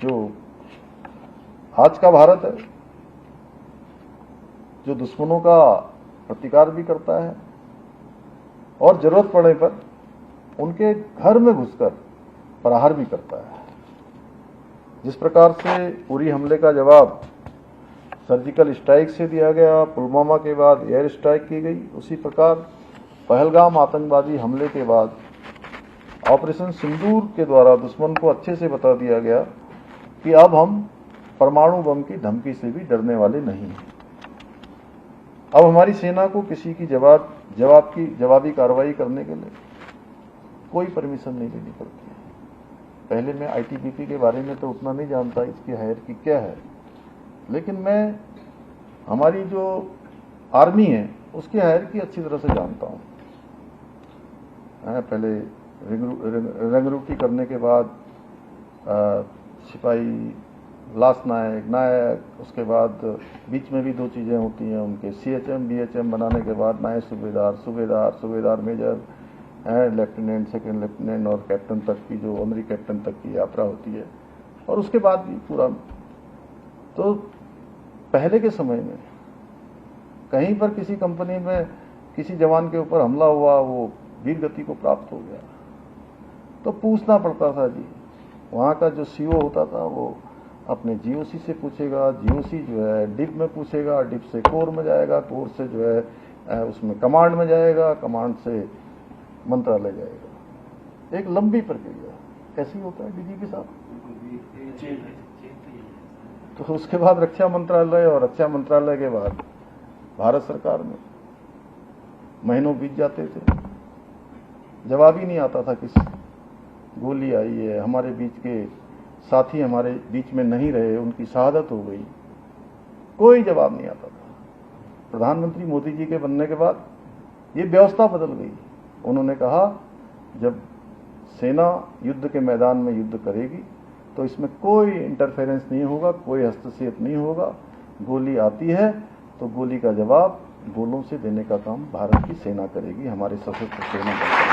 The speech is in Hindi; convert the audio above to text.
जो आज का भारत है, जो दुश्मनों का प्रतिकार भी करता है और जरूरत पड़ने पर उनके घर में घुसकर प्रहार भी करता है। जिस प्रकार से उरी हमले का जवाब सर्जिकल स्ट्राइक से दिया गया, पुलवामा के बाद एयर स्ट्राइक की गई, उसी प्रकार पहलगाम आतंकवादी हमले के बाद ऑपरेशन सिंदूर के द्वारा दुश्मन को अच्छे से बता दिया गया कि अब हम परमाणु बम की धमकी से भी डरने वाले नहीं हैं। अब हमारी सेना को किसी की जवाबी कार्रवाई करने के लिए कोई परमिशन नहीं लेनी पड़ती है। पहले मैं आईटीबीपी के बारे में तो उतना नहीं जानता, इसकी हायरार्की क्या है, लेकिन मैं हमारी जो आर्मी है उसकी हायरार्की अच्छी तरह से जानता हूँ। पहले रंगरूटी करने के बाद सिपाही, लास्ट नायक, उसके बाद बीच में भी दो चीज़ें होती हैं उनके, सीएचएम बीएचएम बनाने के बाद नायक सूबेदार मेजर, लेफ्टिनेंट, सेकंड लेफ्टिनेंट और कैप्टन तक की, जो ऑनरी कैप्टन तक की यात्रा होती है, और उसके बाद भी पूरा। तो पहले के समय में कहीं पर किसी कंपनी में किसी जवान के ऊपर हमला हुआ, वो वीर गति को प्राप्त हो गया, तो पूछना पड़ता था जी, वहाँ का जो सीओ होता था वो अपने जीओसी से पूछेगा, जीओसी जो है डिप में पूछेगा, डिप से कोर में जाएगा, कोर से जो है उसमें कमांड में जाएगा, कमांड से मंत्रालय जाएगा। एक लंबी प्रक्रिया ऐसी होता है डीजी के साथ। तो उसके बाद रक्षा मंत्रालय, और रक्षा मंत्रालय के बाद भारत सरकार में महीनों बीत जाते थे, जवाब ही नहीं आता था। किसी गोली आई है, हमारे बीच के साथी हमारे बीच में नहीं रहे, उनकी शहादत हो गई, कोई जवाब नहीं आता था। प्रधानमंत्री मोदी जी के बनने के बाद ये व्यवस्था बदल गई। उन्होंने कहा जब सेना युद्ध के मैदान में युद्ध करेगी तो इसमें कोई इंटरफेरेंस नहीं होगा, कोई हस्तक्षेप नहीं होगा। गोली आती है तो गोली का जवाब गोलों से देने का काम भारत की सेना करेगी, हमारे सशस्त्र सेना करेगी।